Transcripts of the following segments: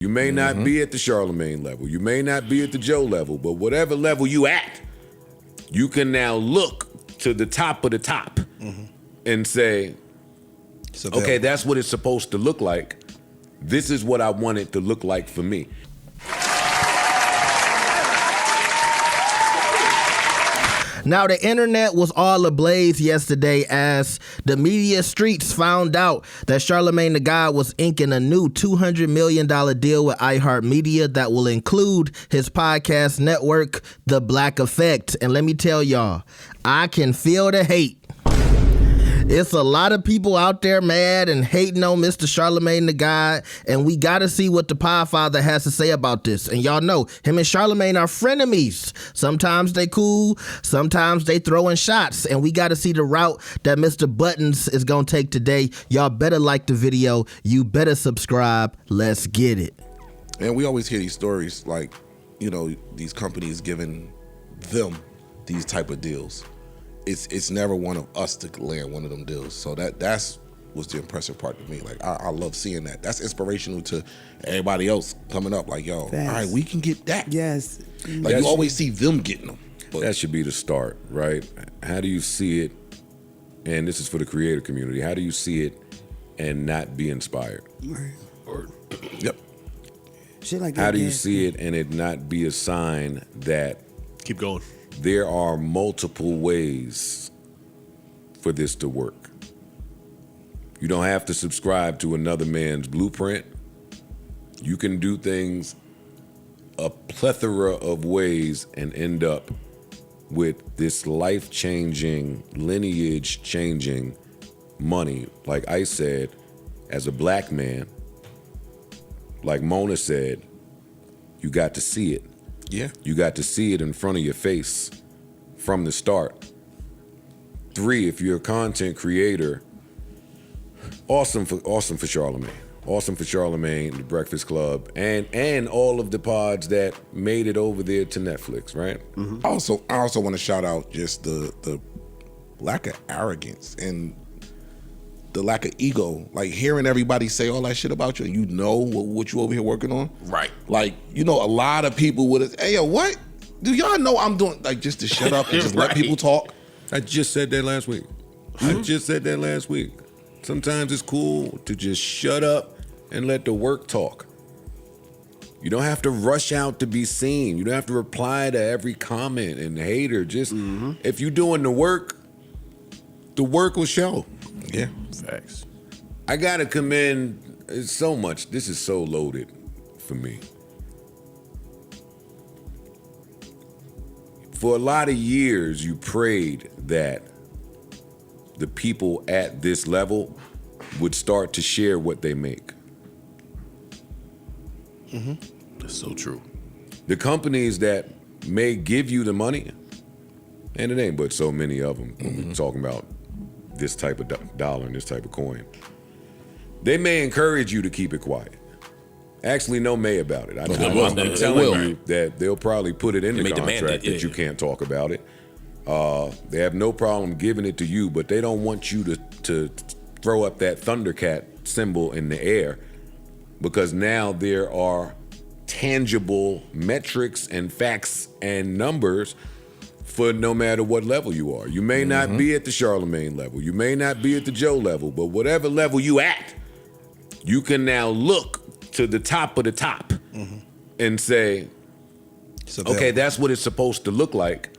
You may not be at the Charlamagne level. You may not be at the Joe level, but whatever level you at, you can now look to the top of the top and say, okay, that's what it's supposed to look like. This is what I want it to look like for me. Now, the internet was all ablaze yesterday as the media streets found out that Charlamagne Tha God was inking a new $200 million deal with iHeartMedia that will include his podcast network, The Black Effect. And let me tell y'all, I can feel the hate. It's a lot of people out there mad and hating on Mr. Charlamagne Tha God, and we got to see what the Podfather has to say about this. And y'all know, him and Charlamagne are frenemies. Sometimes they cool, sometimes they throwing shots, and we got to see the route that Mr. Buttons is going to take today. Y'all better like the video. You better subscribe. Let's get it. And we always hear these stories like, you know, these companies giving them these type of deals. It's never one of us to land one of them deals. So that's was the impressive part to me. Like I love seeing that. That's inspirational to everybody else coming up. Like, yo, all right, we can get that. Yes. Like you always see them getting them. But that should be the start, right? How do you see it? And this is for the creator community. How do you see it and not be inspired? Right. Yep. Shit like that. How do you see it and it not be a sign that keep going? There are multiple ways for this to work. You don't have to subscribe to another man's blueprint. You can do things a plethora of ways and end up with this life-changing, lineage-changing money. Like I said, as a black man, like Mona said, you got to see it. Yeah. You got to see it in front of your face from the start. 3, if you're a content creator, awesome for Charlamagne. Awesome for Charlamagne, The Breakfast Club, and all of the pods that made it over there to Netflix, right? I also want to shout out just the lack of arrogance and the lack of ego. Like hearing everybody say all that shit about you, and you know what you over here working on. Right. Like, you know, a lot of people would, hey, yo, what? Do y'all know I'm doing? Like, just to shut up and just let people talk. I just said that last week. I just said that last week. Sometimes it's cool to just shut up and let the work talk. You don't have to rush out to be seen. You don't have to reply to every comment and hater. Just if you're doing the work will show. Yeah. Facts. I gotta commend so much. This is so loaded for me. For a lot of years, you prayed that the people at this level would start to share what they make. That's so true. The companies that may give you the money, and it ain't but so many of them when we're talking about this type of dollar and this type of coin, they may encourage you to keep it quiet. Actually, no may about it. I'm telling you that they'll probably put it in the contract that you can't talk about it. They have no problem giving it to you, but they don't want you to throw up that Thundercat symbol in the air, because now there are tangible metrics and facts and numbers for no matter what level you are. You may not be at the Charlamagne level. You may not be at the Joe level, but whatever level you at, you can now look to the top of the top and say, okay, that's what it's supposed to look like.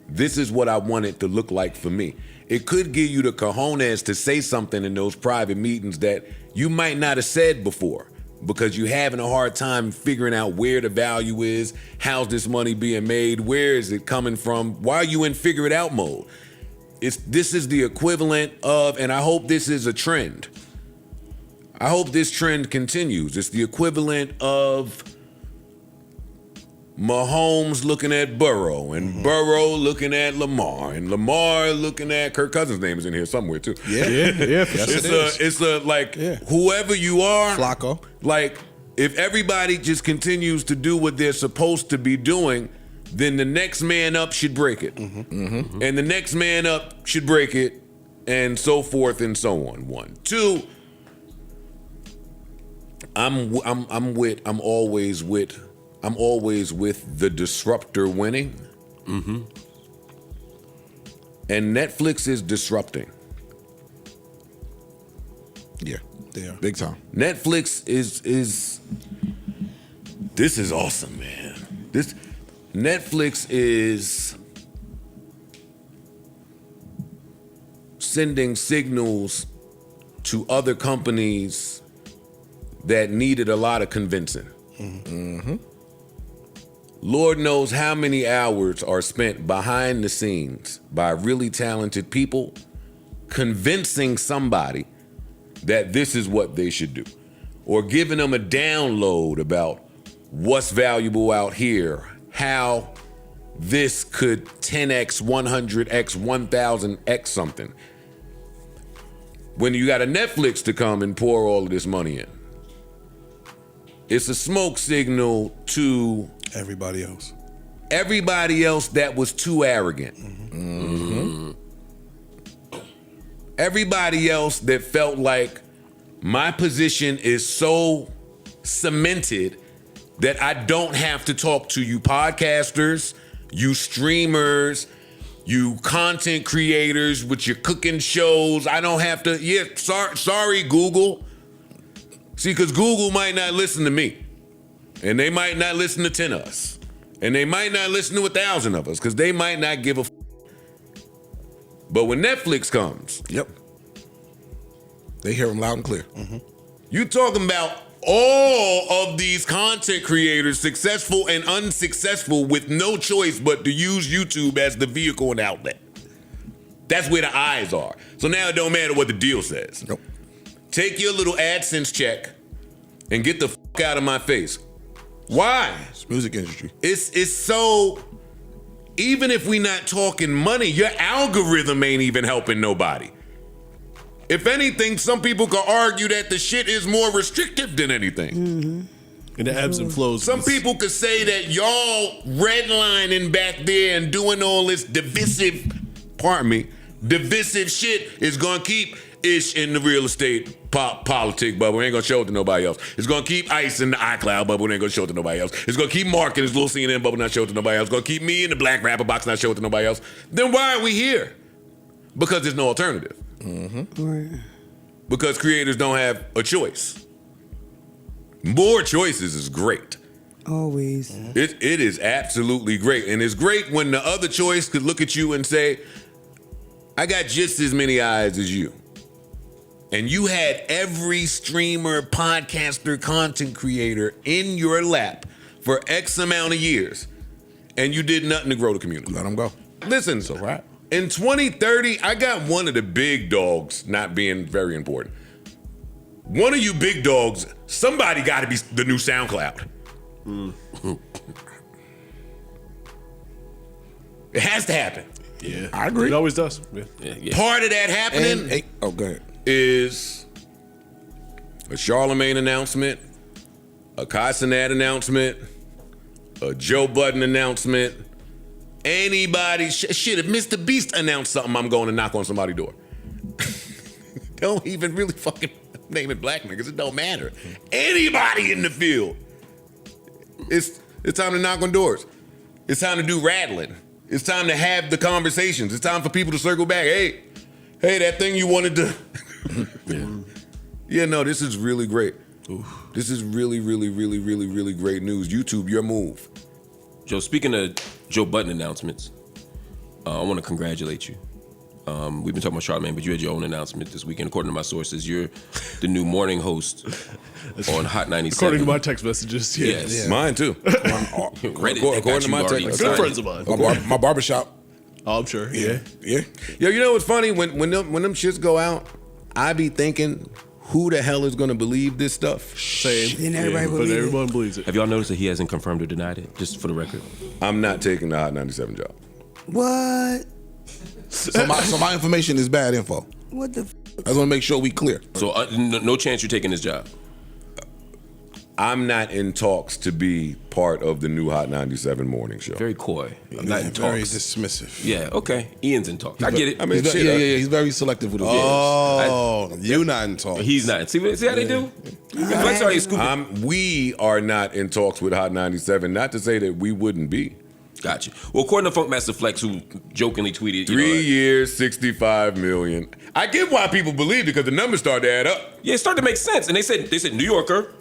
This is what I want it to look like for me. It could give you the cojones to say something in those private meetings that you might not have said before, because you're having a hard time figuring out where the value is, how's this money being made, where is it coming from, why are you in figure it out mode? This is the equivalent of, and I hope this is a trend. I hope this trend continues. It's the equivalent of Mahomes looking at Burrow, and Burrow looking at Lamar, and Lamar looking at Kirk Cousins' name is in here somewhere too. Yeah. It's like whoever you are, Flacco. Like if everybody just continues to do what they're supposed to be doing, then the next man up should break it, and the next man up should break it, and so forth and so on. 1, 2. I'm always with the disruptor winning. Mm-hmm. And Netflix is disrupting. Yeah, they are big time. Netflix is this is awesome, man. This Netflix is sending signals to other companies that needed a lot of convincing. Mm-hmm. Lord knows how many hours are spent behind the scenes by really talented people convincing somebody that this is what they should do, or giving them a download about what's valuable out here, how this could 10x, 100x, 1000x something. When you got a Netflix to come and pour all of this money in, it's a smoke signal to everybody else that was too arrogant. Mm-hmm. Everybody else that felt like my position is so cemented that I don't have to talk to you podcasters, you streamers, you content creators with your cooking shows. I don't have to. Yeah, sorry, Google. See, because Google might not listen to me. And they might not listen to 10 of us. And they might not listen to 1,000 of us, because they might not give a f. But when Netflix comes, yep, they hear them loud and clear. Mm-hmm. You talking about all of these content creators, successful and unsuccessful, with no choice but to use YouTube as the vehicle and outlet. That's where the eyes are. So now it don't matter what the deal says. Nope. Take your little AdSense check and get the fuck out of my face. Why? It's music industry. It's so, even if we not talking money, your algorithm ain't even helping nobody. If anything, some people could argue that the shit is more restrictive than anything. Mm-hmm. And the ebbs and flows. Some people could say that y'all redlining back there and doing all this divisive shit is gonna keep Ish in the real estate politic bubble. We ain't gonna show it to nobody else. It's gonna keep Ice in the iCloud bubble. We ain't gonna show it to nobody else. It's gonna keep Marc in his little CNN bubble, not show it to nobody else. It's gonna keep me in the black rapper box, not show it to nobody else. Then why are we here? Because there's no alternative. Mm-hmm. Right. Because creators don't have a choice. More choices is great. Always. It is absolutely great. And it's great when the other choice could look at you and say, I got just as many eyes as you. And you had every streamer, podcaster, content creator in your lap for X amount of years, and you did nothing to grow the community. Let them go. Listen, so right. In 2030, I got one of the big dogs not being very important. One of you big dogs, somebody got to be the new SoundCloud. It has to happen. Yeah, I agree. It always does. Yeah. Part of that happening go ahead. Is a Charlamagne announcement, a Casanat announcement, a Joe Budden announcement. Anybody, shit, if Mr. Beast announced something, I'm going to knock on somebody's door. Don't even really fucking name it black niggas. It don't matter. Anybody in the field. It's time to knock on doors. It's time to do rattling. It's time to have the conversations. It's time for people to circle back. Hey, that thing you wanted to. Yeah, no, this is really great. Oof. This is really, really, really, really, really great news. YouTube, your move. Joe, speaking of Joe Budden announcements, I want to congratulate you. We've been talking about Charlamagne, but you had your own announcement this weekend. According to my sources, you're the new morning host on Hot 97. According to my text messages, yes. Mine too. According to my text, good friends of mine. My barbershop. Oh, I'm sure. Yeah. Yo, you know what's funny? When them shits go out, I be thinking, who the hell is gonna believe this stuff? Same. Then everybody but everyone believes it. Have y'all noticed that he hasn't confirmed or denied it? Just for the record. I'm not taking the Hot 97 job. What? So my information is bad info. What the? I just want to make sure we clear. So no chance you're taking this job. I'm not in talks to be part of the new Hot 97 morning show. Very coy. I'm not in Very talks. dismissive. Yeah, okay. Ian's in talks. I get it. I mean, He's shit, he's very selective with his words. Oh, you not in talk. He's not. See how they do? Flex already scooping. we are not in talks with Hot 97. Not to say that we wouldn't be. Gotcha. Well, according to Funkmaster Flex, who jokingly tweeted, 3 years, 65 million. I get why people believe because the numbers start to add up. Yeah, it started to make sense. And they said New Yorker,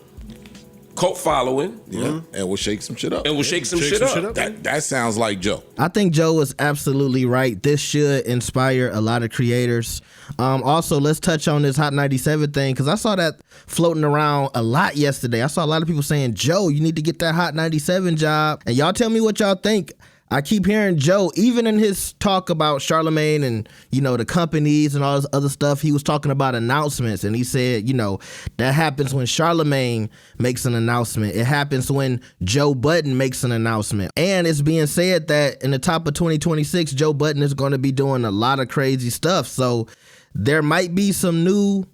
cult following, Yeah, and we'll shake some shit up. and we'll shake some shit up. That sounds like Joe. I think Joe is absolutely right. This should inspire a lot of creators. Also, let's touch on this Hot 97 thing because I saw that floating around a lot yesterday. I saw a lot of people saying, Joe, you need to get that Hot 97 job. And y'all tell me what y'all think. I keep hearing Joe, even in his talk about Charlamagne and, the companies and all this other stuff, he was talking about announcements. And he said, that happens when Charlamagne makes an announcement. It happens when Joe Budden makes an announcement. And it's being said that in the top of 2026, Joe Budden is going to be doing a lot of crazy stuff. So there might be some new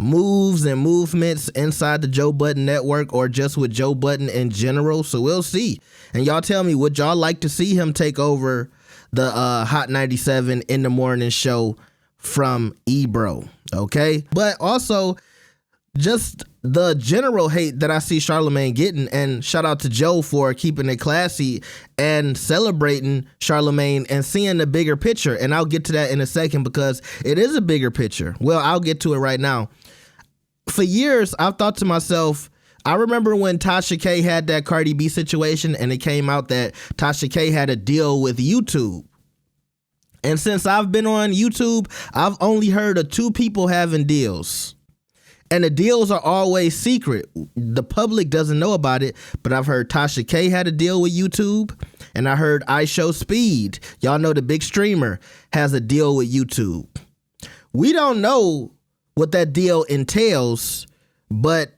moves and movements inside the Joe Budden network or just with Joe Budden in general. So we'll see. And y'all tell me, would y'all like to see him take over the Hot 97 in the morning show from Ebro? Okay. But also just the general hate that I see Charlamagne getting, and shout out to Joe for keeping it classy and celebrating Charlamagne and seeing the bigger picture. And I'll get to that in a second because it is a bigger picture. Well, I'll get to it right now. For years, I've thought to myself, I remember when Tasha K had that Cardi B situation and it came out that Tasha K had a deal with YouTube. And since I've been on YouTube, I've only heard of 2 people having deals. And the deals are always secret. The public doesn't know about it, but I've heard Tasha K had a deal with YouTube, and I heard iShowSpeed, y'all know the big streamer, has a deal with YouTube. We don't know what that deal entails, but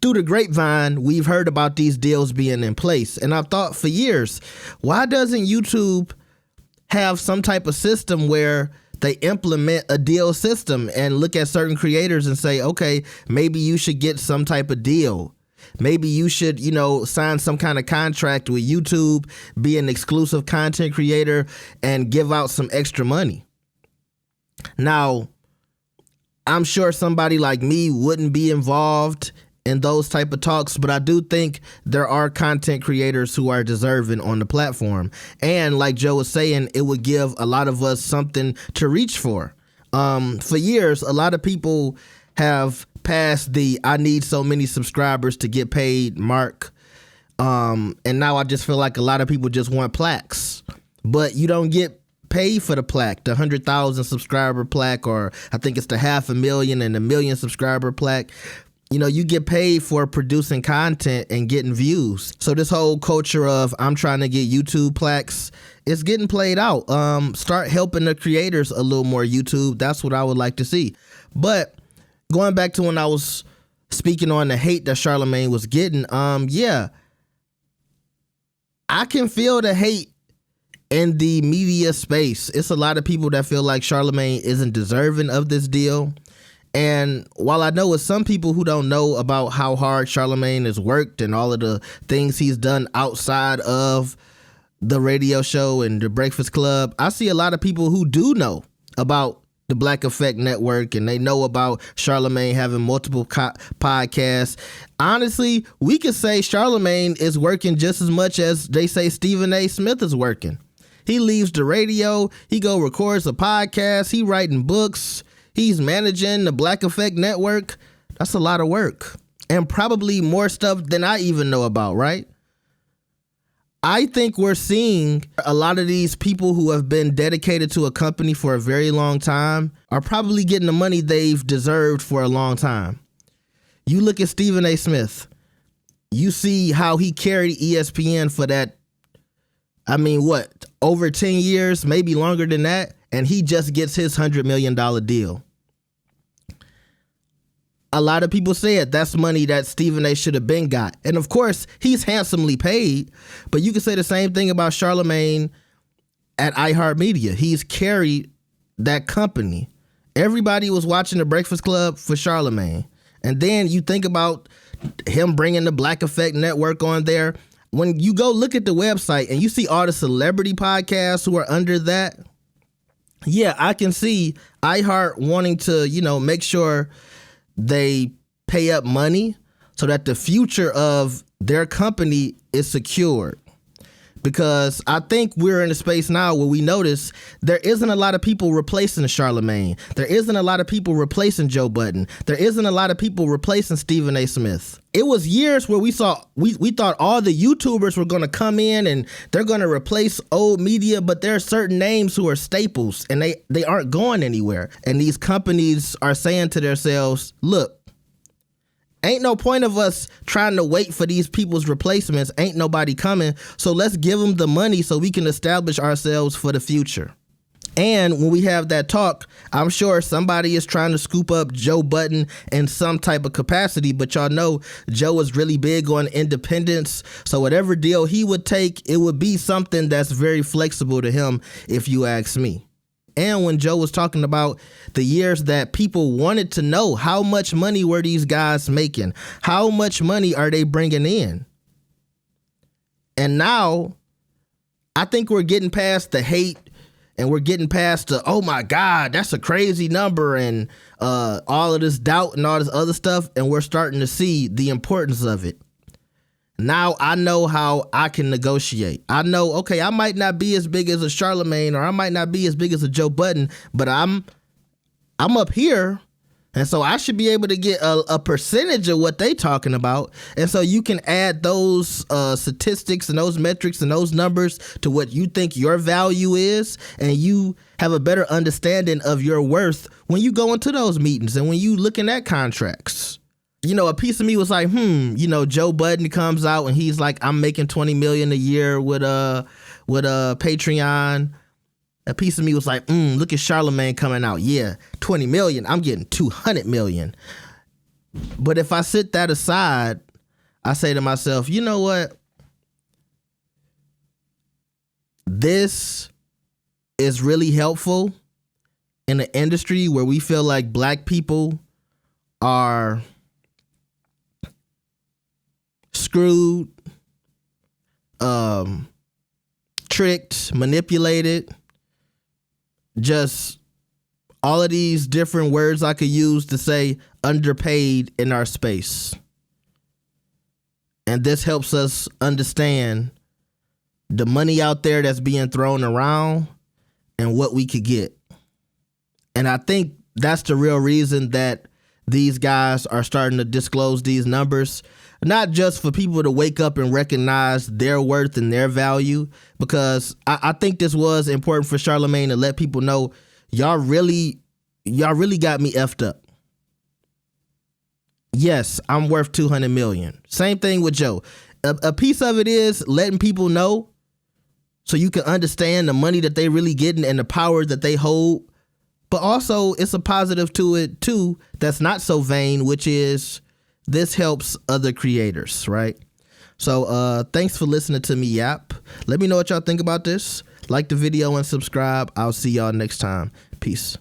through the grapevine, we've heard about these deals being in place. And I've thought for years, why doesn't YouTube have some type of system where they implement a deal system and look at certain creators and say, okay, maybe you should get some type of deal. Maybe you should, sign some kind of contract with YouTube, be an exclusive content creator, and give out some extra money. Now, I'm sure somebody like me wouldn't be involved in those type of talks, but I do think there are content creators who are deserving on the platform. And like Joe was saying, it would give a lot of us something to reach for. For years, a lot of people have passed the I need so many subscribers to get paid mark. And now I just feel like a lot of people just want plaques. But you don't get paid for the plaque, the 100,000 subscriber plaque, or I think it's the 500,000 and the 1 million subscriber plaque. You get paid for producing content and getting views. So this whole culture of I'm trying to get YouTube plaques, it's getting played out. Start helping the creators a little more, YouTube. That's what I would like to see. But going back to when I was speaking on the hate that Charlamagne was getting, I can feel the hate in the media space. It's a lot of people that feel like Charlamagne isn't deserving of this deal. And while I know it's some people who don't know about how hard Charlamagne has worked and all of the things he's done outside of the radio show and the Breakfast Club, I see a lot of people who do know about the Black Effect Network and they know about Charlamagne having multiple podcasts. Honestly, we could say Charlamagne is working just as much as they say Stephen A. Smith is working. He leaves the radio, he go records a podcast, he writing books, he's managing the Black Effect Network. That's a lot of work. And probably more stuff than I even know about, right? I think we're seeing a lot of these people who have been dedicated to a company for a very long time are probably getting the money they've deserved for a long time. You look at Stephen A. Smith. You see how he carried ESPN for that, over 10 years, maybe longer than that, and he just gets his $100 million deal. A lot of people said that's money that Stephen A. should have been got. And of course, he's handsomely paid, but you can say the same thing about Charlamagne at iHeartMedia. He's carried that company. Everybody was watching the Breakfast Club for Charlamagne. And then you think about him bringing the Black Effect Network on there. When you go look at the website and you see all the celebrity podcasts who are under that, yeah, I can see iHeart wanting to, make sure they pay up money so that the future of their company is secured. Because I think we're in a space now where we notice there isn't a lot of people replacing Charlamagne. There isn't a lot of people replacing Joe Budden. There isn't a lot of people replacing Stephen A. Smith. It was years where we thought all the YouTubers were going to come in and they're going to replace old media, but there are certain names who are staples and they aren't going anywhere. And these companies are saying to themselves, look, ain't no point of us trying to wait for these people's replacements. Ain't nobody coming. So let's give them the money so we can establish ourselves for the future. And when we have that talk, I'm sure somebody is trying to scoop up Joe Budden in some type of capacity. But y'all know Joe is really big on independence. So whatever deal he would take, it would be something that's very flexible to him, if you ask me. And when Joe was talking about the years that people wanted to know how much money were these guys making? How much money are they bringing in? And now I think we're getting past the hate and we're getting past the, oh my God, that's a crazy number and all of this doubt and all this other stuff. And we're starting to see the importance of it. Now I know how I can negotiate. I know, okay, I might not be as big as a Charlamagne or I might not be as big as a Joe Budden, but I'm up here. And so I should be able to get a percentage of what they talking about. And so you can add those statistics and those metrics and those numbers to what you think your value is. And you have a better understanding of your worth when you go into those meetings and when you looking at contracts. A piece of me was like, Joe Budden comes out and he's like, I'm making $20 million a year with Patreon. A piece of me was like, look at Charlamagne coming out. Yeah, 20 million. I'm getting 200 million. But if I sit that aside, I say to myself, you know what? This is really helpful in an industry where we feel like black people are screwed, tricked, manipulated, just all of these different words I could use to say underpaid in our space. And this helps us understand the money out there that's being thrown around and what we could get. And I think that's the real reason that these guys are starting to disclose these numbers, not just for people to wake up and recognize their worth and their value, because I think this was important for Charlamagne to let people know, y'all really got me effed up. Yes, I'm worth 200 million. Same thing with Joe. A piece of it is letting people know so you can understand the money that they really getting and the power that they hold. But also it's a positive to it too that's not so vain, which is this helps other creators, right? So thanks for listening to me yap. Let me know what y'all think about this. Like the video and subscribe. I'll see y'all next time. Peace.